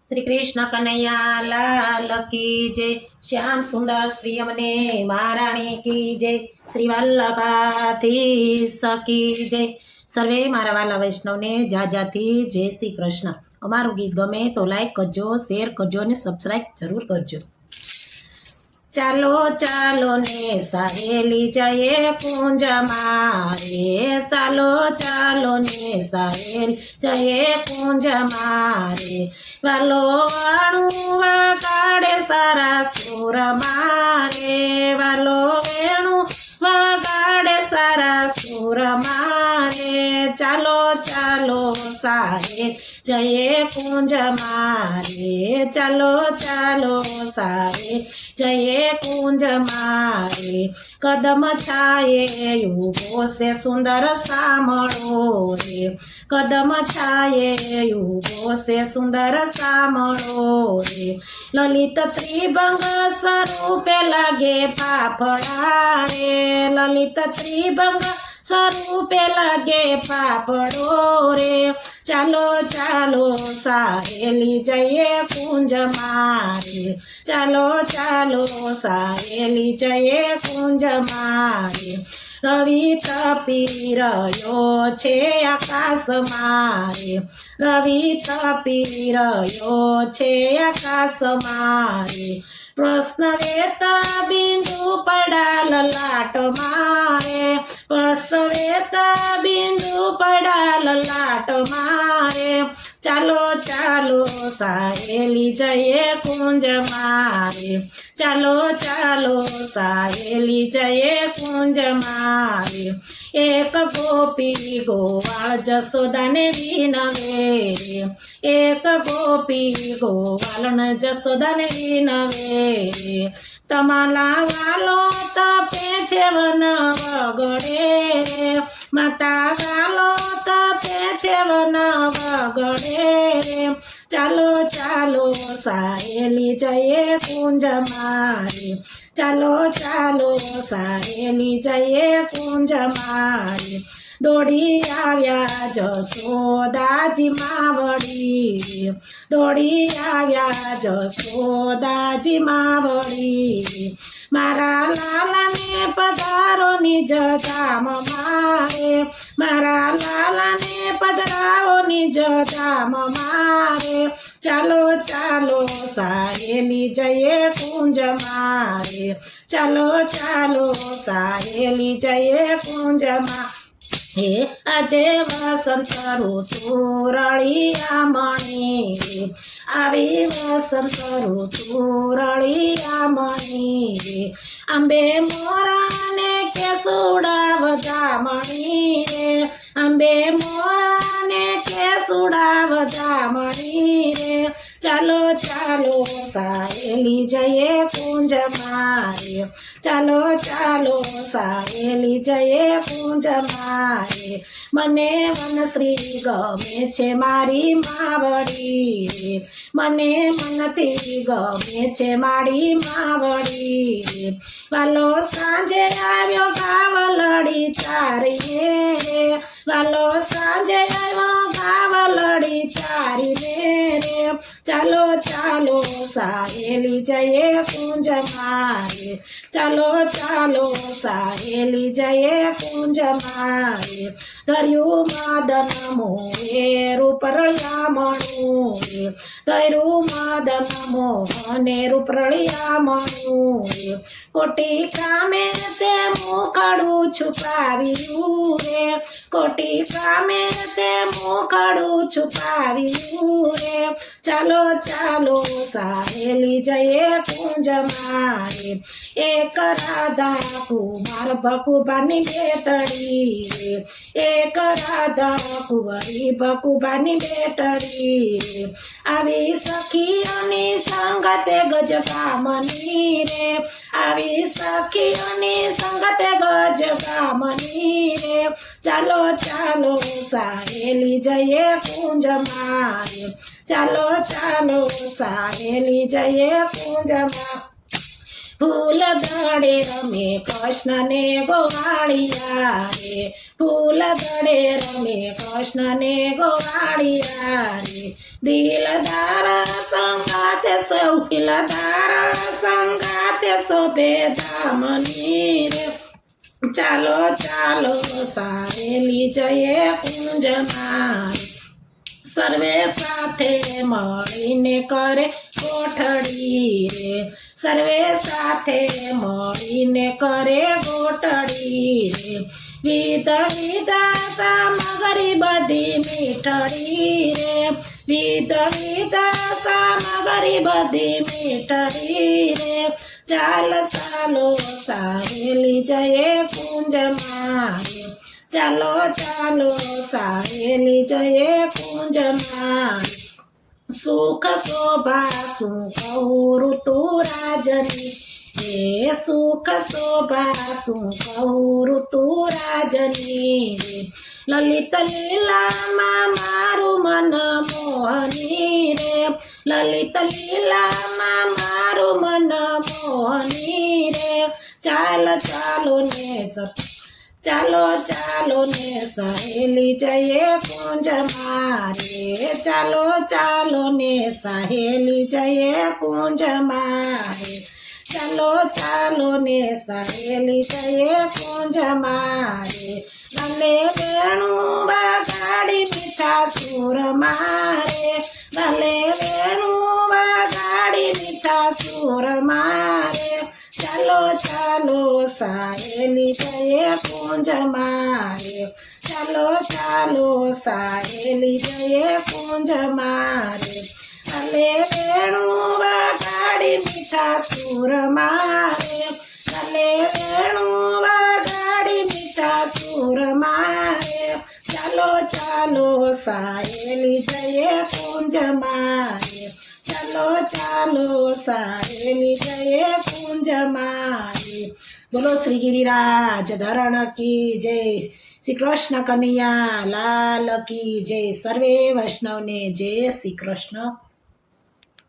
श्री कृष्ण कन्हैया लाल की जय। श्याम सुंदर श्री अमने महाराणी की जय। श्री वल्लभाधीश की जय। सर्वे मारा वाला वैष्णव ने जाजाथी जय श्री कृष्ण। अमारू गीत गमे तो लाइक करजो, शेर करजो ने सब्सक्राइब जरूर करजो। चालो चालो ने सहेली जये कुंज मारे, चालो चालो ने सहेली जये कुंज मारे, वालो वाणु वगाड़े सारा सुर मारे, वालो वेणु वगाड़े सारा सुर मारे, चालो चालो सारे जये कुंज मारे, चालो चालो सारे जये कुंज मारे, कदम छाये युगो से सुंदर सामड़ो रे, कदम छाये युगो से सुंदर सामड़ो रे, ललित त्रिभंग स्वरूपे लगे पापड़ा रे, ललित त्रिभंग स्वरूपे लगे पापड़ो रे, चालो चालो सहेली जये कुंज मारे, चालो चालो सहेली जये कुंज मारे, रवि तपी रह्यो छे आकाश मारे, रवि तपी रह्यो छे आकाश मारे, प्रश्न वेता बिंदु पड़ा ललाट मारे, प्रश्न वेता बिंदु पड़ा ललाट मारे, चालो चालो सहेली जये कुंज मारे, चालो चालो सहेली जये कुंज मारे, एक गोपी गोवाल जसोदा ने विनवे रे, एक गोपी गोवालन जसोदा ने विनवे रे, तमाला वालो तपे छे वन वगड़े रे, माता वालो तपे छे वन वगड़े रे, चालो चालो सहेली जये कुंज मारे, चालो चालो सहेली जये कुंज मारे, दौड़ी आव्या जसोदाजी मावड़ी रे, दौड़ी आव्या जसोदाजी मावड़ी रे, मारा लाला ने पधारो निज धाम मारे, मारा लाला ने पधराओ निज धाम मारे, चालो चालो सहेली जये कुंज मारे, चालो चालो सहेली जये कुंज मारे, आजे वसंत ऋतु रळिया मणी रे, आवी वसंत ऋतु रळिया मणी रे, अंबे मोरा ने केसुड़ा वजामणी रे, अंबे मोरा ने केसुड़ा वजामणी रे, चालो चालो सहेली जये कुंज मारे, चालो चालो सहेली जये कुंज मारे, मने मन श्री गमे छे मारी मावड़ी रे, मने मनथी गमे छे मारी मावड़ी रे, वालो सांजे आव्यो गावलड़ी चारीए रे, वालो सांजे आव्यो गावलड़ी चारी रे, चालो चालो सहेली जये कुंज मारे, चालो चालो सहेली जये कुंज मारे, धर्यु मदन मोहे रूपरळिया मणु रे, धर्यु मदन मोहने रूपरळिया मणु रे, कोटी कामे ते मुखड़ू छुपाव्यू रे, कोटी कामे ते मुखड़ू छुपाव्यू रे, चालो चालो सहेली जये कुंज मारे, एक राधा कुमार बकुबानी बेटड़ी रे, एक राधा कुंवरी बकुबानी बेटड़ी रे, आवी सखीओनी संगते गजगामनी रे, आवी सखीओनी संगते गजगामनी रे, चालो चालो सहेली जये कुंज मारे, चालो चालो सहेली जये कुंज मारे, फूल दड़े रमे कृष्ण ने गोवाड़िया रे, फूल दड़े रमे कृष्ण ने गोवाड़िया रे, दिलदार સરદાર સંગાતે શોભે ધામની રે ચાલો ચાલો સાહેલી જઈએ કુંજમાં સર્વે સાથે મળીને કરે ગોઠડી રે સર્વે સાથે મળીને કરે ગોઠડી રે વિધ વિધ સામગ્રી બધી મીઠડી રે વિધ વિધ સામગ્રી બધી મીઠડી રે ચાલ ચાલો સાહેલી જઈએ કુંજમાં રે ચાલો ચાલો સાહેલી જઈએ કુંજમાં સુખ શોભા શું કહું ઋતુરાજની એ સુખ શોભા શું કહું ઋતુરાજની લલિત લીલામાં મારું મન મોહની રે લલિત લીલામાં મારું મન મોહની રે ચાલ ચાલો ને ચાલો ચાલો ને સહેલી જઈએ કુંજમાં રે ચાલો ચાલો ને સહેલી જઈએ કુંજમાં રે ચાલો ચાલો ને સહેલી જઈએ કુંજમાં રે ભલે વેણું બગાડી મીઠા સુર મારે ભલે વેણું બગાડી મીઠા સુર મારે ચાલો ચાલો સાહેલી જઈએ કુંજમાં રે ચાલો ચાલો સાહેલી જઈએ કુંજમાં રે ભલે વેણું બગાડી મીઠા સુર મારે ભલે વેણું બગાડી મીઠા સુર મારે ચાલો ચાલો સાહેલી જઈએ કુંજમાં રે ચાલો ચાલો સાહેલી જઈએ કુંજમાં રે બોલો શ્રી ગિરિરાજ ધરણ કી જય શ્રી કૃષ્ણ કનૈયા લાલ કી જય સર્વે વૈષ્ણવને જય શ્રી કૃષ્ણ